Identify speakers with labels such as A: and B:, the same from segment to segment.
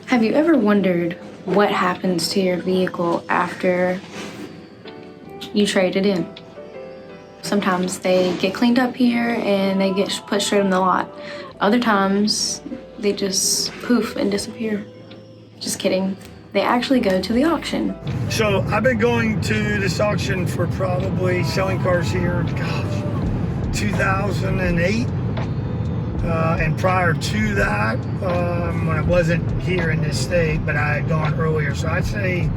A: Have you ever wondered what happens to your vehicle after you trade it in? Sometimes they get cleaned up here and they get put straight in the lot. Other times they just poof and disappear. Just kidding. They actually go to the auction.
B: So I've been going to this auction for probably selling cars here, 2008. And prior to that, when I wasn't here in this state, but I had gone earlier. So I'd say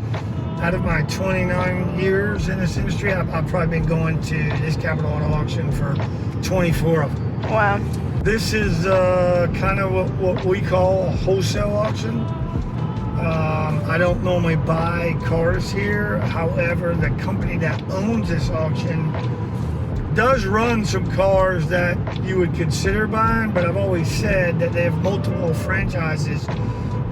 B: out of my 29 years in this industry, I've probably been going to this Capital Auto Auction for 24 of them.
A: Wow.
B: This is kind of what we call a wholesale auction. I don't normally buy cars here. However, the company that owns this auction does run some cars that you would consider buying, but I've always said that they have multiple franchises.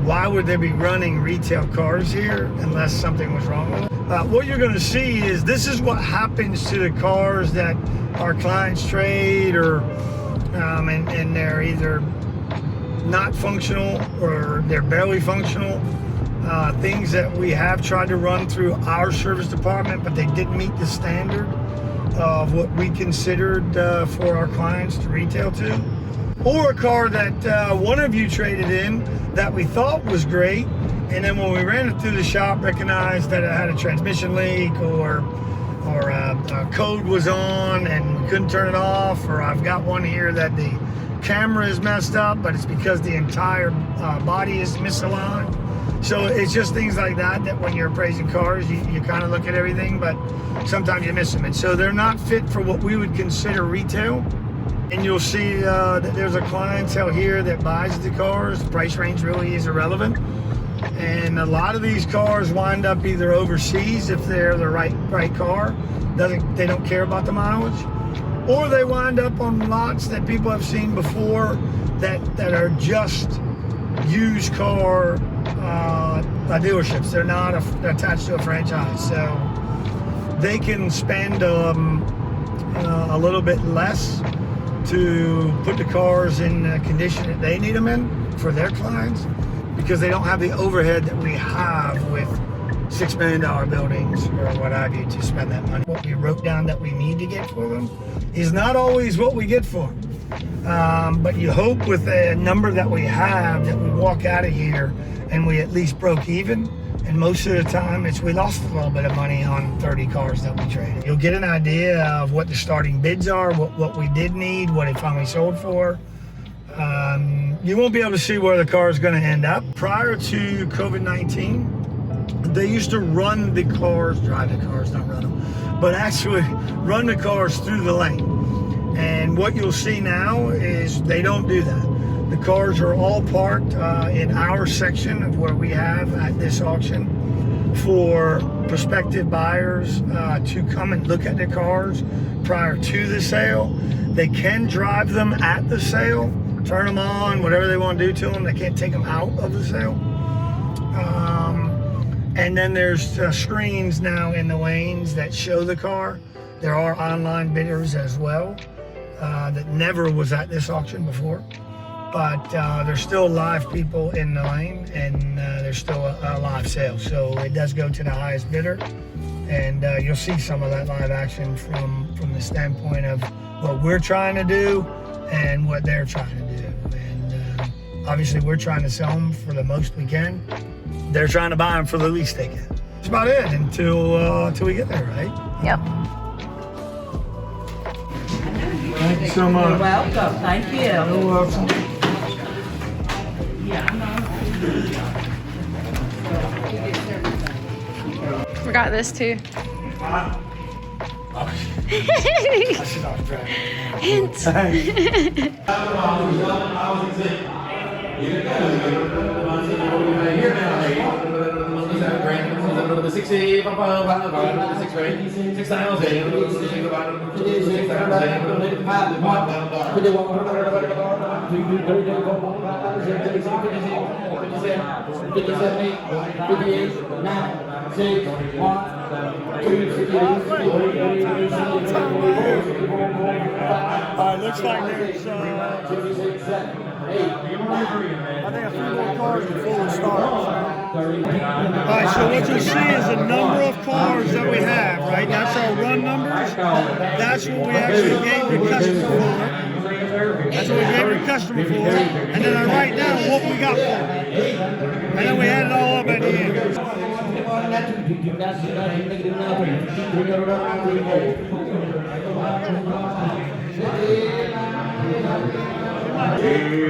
B: Why would they be running retail cars here unless something was wrong with it? What you're going to see is this is what happens to the cars that our clients trade, or and they're either not functional or they're barely functional. Things that we have tried to run through our service department, but they didn't meet the standard of what we considered for our clients to retail to. Or a car that one of you traded in that we thought was great, and then when we ran it through the shop, recognized that it had a transmission leak, or a code was on and we couldn't turn it off, or I've got one here that the camera is messed up, but it's because the entire body is misaligned. So it's just things like that when you're appraising cars, you kind of look at everything, but sometimes you miss them. And so they're not fit for what we would consider retail. And you'll see that there's a clientele here that buys the cars. The price range really is irrelevant. And a lot of these cars wind up either overseas if they're the right car. They don't care about the mileage. Or they wind up on lots that people have seen before that are just used car dealerships. They're not attached to a franchise. So they can spend a little bit less to put the cars in the condition that they need them in for their clients, because they don't have the overhead that we have with $6 million buildings or what have you to spend that money. What we wrote down that we need to get for them is not always what we get for them. But you hope with the number that we have that we walk out of here and we at least broke even. And most of the time we lost a little bit of money on 30 cars that we traded. You'll get an idea of what the starting bids are, what we did need, what it finally sold for. You won't be able to see where the car is going to end up. Prior to COVID-19, they used to run the cars, drive the cars, not run them, but actually run the cars through the lane. And what you'll see now is they don't do that. The cars are all parked in our section of where we have at this auction for prospective buyers to come and look at the cars prior to the sale. They can drive them at the sale, turn them on, whatever they want to do to them. They can't take them out of the sale. And then there's screens now in the lanes that show the car. There are online bidders as well that never was at this auction before. But there's still live people in the lane, and there's still a live sale. So it does go to the highest bidder, and you'll see some of that live action from the standpoint of what we're trying to do and what they're trying to do. And obviously we're trying to sell them for the most we can. They're trying to buy them for the least they can. That's about it until we get there, right?
A: Yep.
B: Thank you so much.
C: You're welcome. Thank you.
B: You're welcome.
A: Forgot this too.
B: I should not drag.
A: Hint.
B: looks like there's, I think a few more cars before we start. Alright, so what you'll see is the number of cars that we have, right? That's our run numbers. That's what we actually gave the customer for. That's what we gave the customer for. And then I write down what we got for them. And then we add it all up at the end.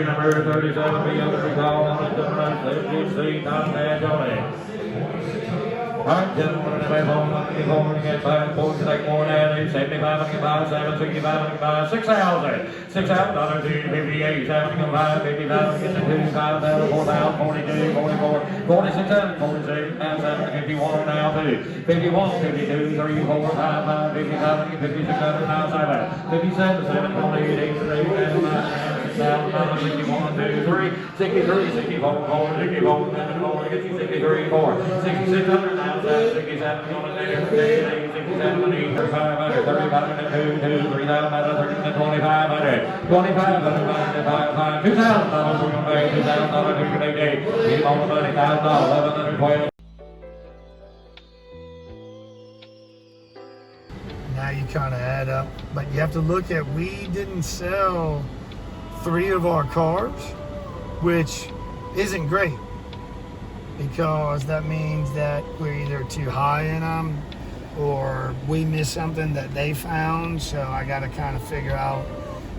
C: Number 37, the other recall on the front, 56, Tom Johnny. Alright, gentlemen, everyone, get 5 points, take more than 75, 7, 65, 6,000. $6,000, 58, 75, 55, 52, 5,000, 4,000, 42, 44, 46, 46, 51 now, 2, 51, 52, 3, 4, 5, 57, 56, 7, 57, 7, 28, 8, 61, 2, 3, 63, 64, 4, 64, 7, 4, 63, 4, 6600 now, 67, going there, 67, 8, 3500, 3500, 2, 2, 3,000, 2,500, 2,500, 5, 2,000, we're going to pay $2,000, 2,800, get all the money, $1,000, 1,112.
B: Now you kind of add up, but you have to look at, we didn't sell 3 of our cars, which isn't great because that means that we're either too high in them or we missed something that they found. So I got to kind of figure out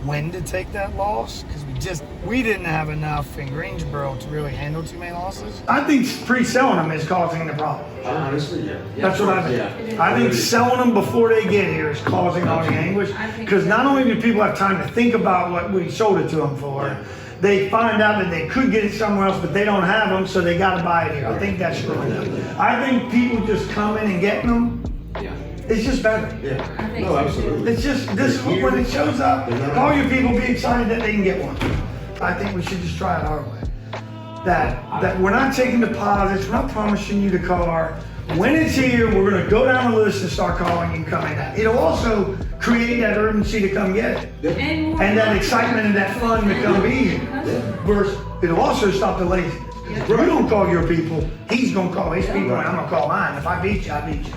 B: when to take that loss because we didn't have enough in Greensboro to really handle too many losses. I think pre-selling them is causing the problem.
D: Honestly, yeah.
B: That's what I think.
D: Yeah.
B: I think selling them before they get here is causing all the anguish. Because not only do people have time to think about what we sold it to them for, they find out that they could get it somewhere else, but they don't have them, so they got to buy it here. I think that's screwing up. I think people just coming and getting them. It's just better.
D: Yeah. No, absolutely.
B: It's just, this is when it shows up, all you people be excited that they can get one. I think we should just try it our way. That we're not taking deposits, we're not promising you the car. When it's here, we're gonna go down the list and start calling you coming out. It'll also create that urgency to come get it. And that excitement and that fun to come be here. Versus, it'll also stop the laziness. If you don't call your people, he's gonna call his people and I'm gonna call mine. If I beat you, I beat you.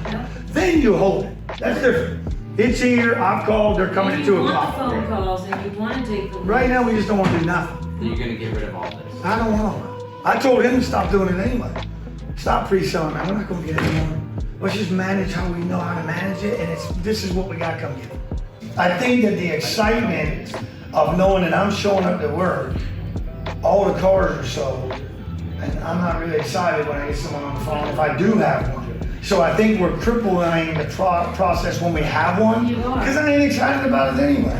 B: Then you hold it. That's different. It's here, I've called, they're coming at 2 o'clock.
E: You want the phone calls and you want to take the.
B: Right now, we just don't want to do nothing.
F: You're gonna get rid of all this.
B: I don't want to. I told him to stop doing it anyway. Stop pre-selling, man. We're not gonna get anymore. Let's just manage how we know how to manage it, and this is what we gotta come get. I think that the excitement of knowing that I'm showing up to work, all the cars are sold, and I'm not really excited when I get someone on the phone if I do have one. So I think we're crippling the process when we have one, because I ain't excited about it anyway.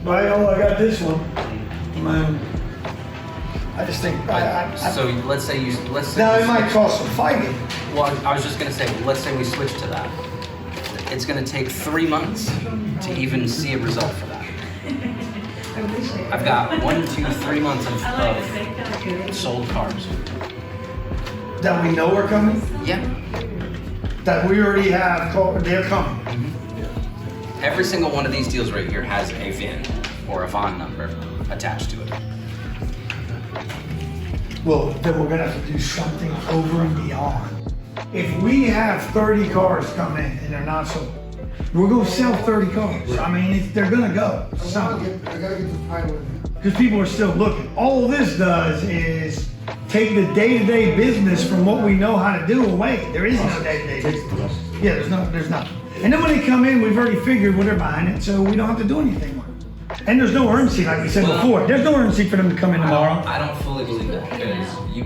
B: Right? Oh, I got this one. Man, I just think
F: So let's say
B: now it might cost some fighting.
F: Well, I was just gonna say, let's say we switch to that. It's gonna take 3 months to even see a result for that. I've got 1, 2, 3 months of sold cars.
B: That we know are coming.
F: Yeah.
B: That we already have. They're coming.
F: Every single one of these deals right here has a VIN or a VON number attached to it.
B: Well, then we're gonna have to do something over and beyond. If we have 30 cars come in and they're not sold, we're gonna sell 30 cars. I mean, they're gonna go.
D: I gotta get the pilot.
B: Because people are still looking. All this does is take the day-to-day business from what we know how to do away. There is no day-to-day business. Yeah, there's nothing. And then when they come in, we've already figured what they're buying it, so we don't have to do anything with it. And there's no urgency, like we said before. There's no urgency for them to come in tomorrow.
F: I don't fully believe that because you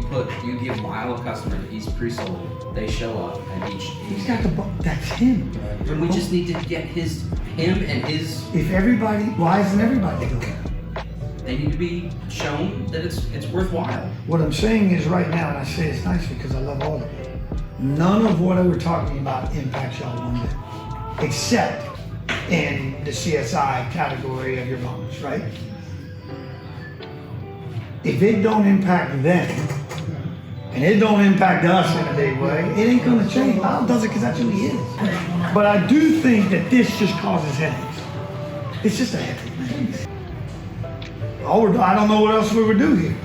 F: give Lyle a customer that he's pre-sold, they show up and
B: He's got the that's him.
F: And we just need to get him and his.
B: If everybody, why isn't everybody doing it?
F: They need to be shown that it's worthwhile.
B: What I'm saying is right now, and I say it's nicely because I love all of it, none of what we're talking about impacts y'all one bit, except in the CSI category of your bonus, right? If it don't impact them, and it don't impact us in a big way, it ain't gonna change. Bob does it because that's who he is. But I do think that this just causes headaches. It's just a headache, man. I don't know what else we would do here,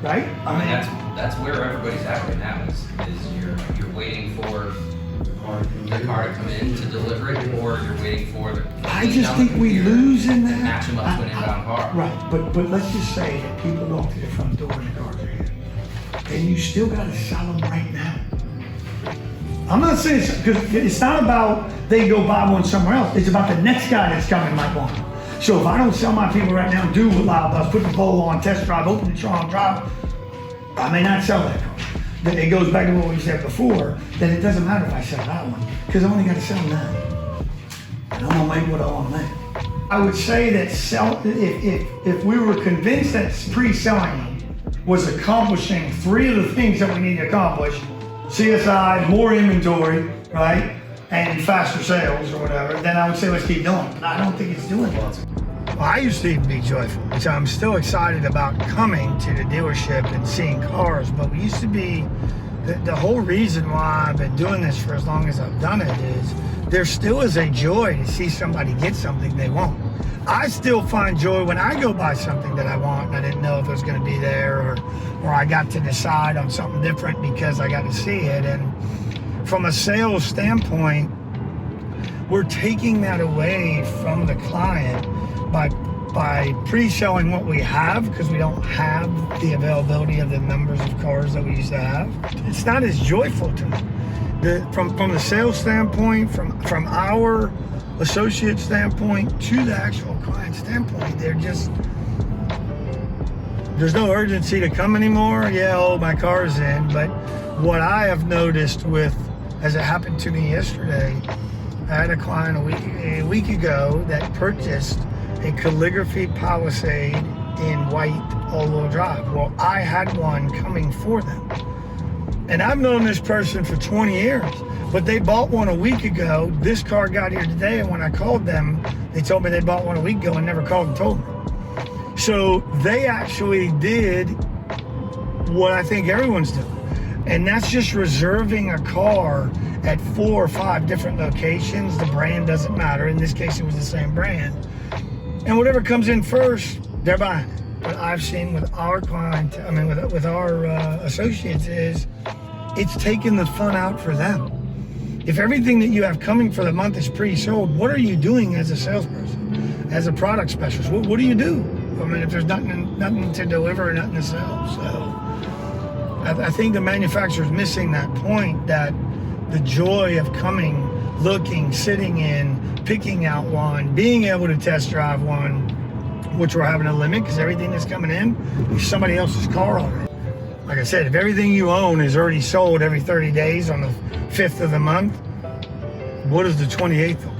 B: right?
F: I mean, that's where everybody's at right now. Is you're waiting for the car to come in to deliver it, or you're waiting for the.
B: I just think we lose in that.
F: Match them up to an inbound car.
B: Right, but let's just say that people walk to the front door and the cars are here, and you still got to sell them right now. I'm not saying because it's not about they go buy one somewhere else. It's about the next guy that's coming might want one. So if I don't sell my people right now, do what Lyle does, put the pole on, test drive, open the trunk, drive, I may not sell that car. Then it goes back to what we said before, that it doesn't matter if I sell that one, because I only got to sell none. And I'm gonna make what I want to make. I would say that if we were convinced that pre-selling them was accomplishing 3 of the things that we need to accomplish, CSI, more inventory, right? And faster sales or whatever, then I would say let's keep doing it. But I don't think it's doing it. Well, I used to even be joyful, which I'm still excited about coming to the dealership and seeing cars, but we used to be, the whole reason why I've been doing this for as long as I've done it is there still is a joy to see somebody get something they want. I still find joy when I go buy something that I want and I didn't know if it was going to be there, or I got to decide on something different because I got to see it. And from a sales standpoint, we're taking that away from the client by pre-selling what we have, because we don't have the availability of the numbers of cars that we used to have. It's not as joyful to me. From the sales standpoint, from our associate standpoint to the actual client standpoint, there's no urgency to come anymore. Yeah, oh, my car's in. But what I have noticed as it happened to me yesterday, I had a client a week ago that purchased a calligraphy Palisade in white all-wheel drive. Well, I had one coming for them. And I've known this person for 20 years, but they bought one a week ago. This car got here today, and when I called them, they told me they bought one a week ago and never called and told me. So they actually did what I think everyone's doing. And that's just reserving a car at 4 or 5 different locations. The brand doesn't matter. In this case, it was the same brand. And whatever comes in first, they're buying it. What I've seen with our client, with our associates, is it's taking the fun out for them. If everything that you have coming for the month is pre-sold, what are you doing as a salesperson, as a product specialist? What do you do? I mean, if there's nothing to deliver, nothing to sell. So I think the manufacturer's missing that point, that the joy of coming, looking, sitting in, picking out one, being able to test drive one, which we're having a limit because everything that's coming in is somebody else's car already. Like I said, if everything you own is already sold every 30 days on the 5th of the month, what does the 28th look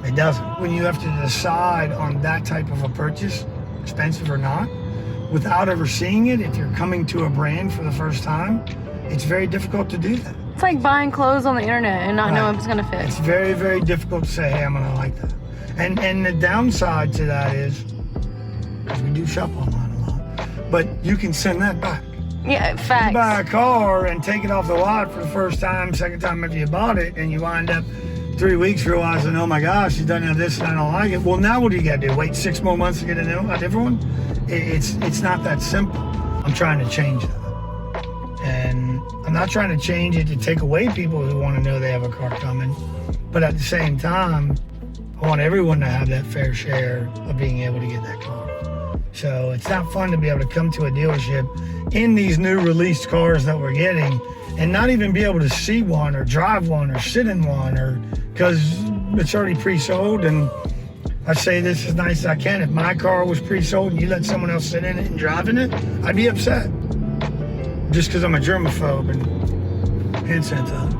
B: like? It doesn't. When you have to decide on that type of a purchase, expensive or not, without ever seeing it, if you're coming to a brand for the first time, it's very difficult to do that.
A: It's like buying clothes on the internet and not knowing if it's gonna fit.
B: It's very, very difficult to say, hey, I'm gonna like that. And the downside to that is, because we do shop online a lot, but you can send that back.
A: Yeah, facts.
B: You buy a car and take it off the lot for the first time, second time after you bought it, and you wind up 3 weeks realizing, oh my gosh, you doesn't have this and I don't like it. Well, now what do you gotta do? Wait 6 more months to get a different one? It's not that simple. I'm trying to change that. And I'm not trying to change it to take away people who want to know they have a car coming. But at the same time, I want everyone to have that fair share of being able to get that car. So it's not fun to be able to come to a dealership in these new released cars that we're getting and not even be able to see one or drive one or sit in one, or because it's already pre-sold. And I say this as nice as I can. If my car was pre-sold and you let someone else sit in it and drive in it, I'd be upset. Just because I'm a germaphobe and hand sanitizer.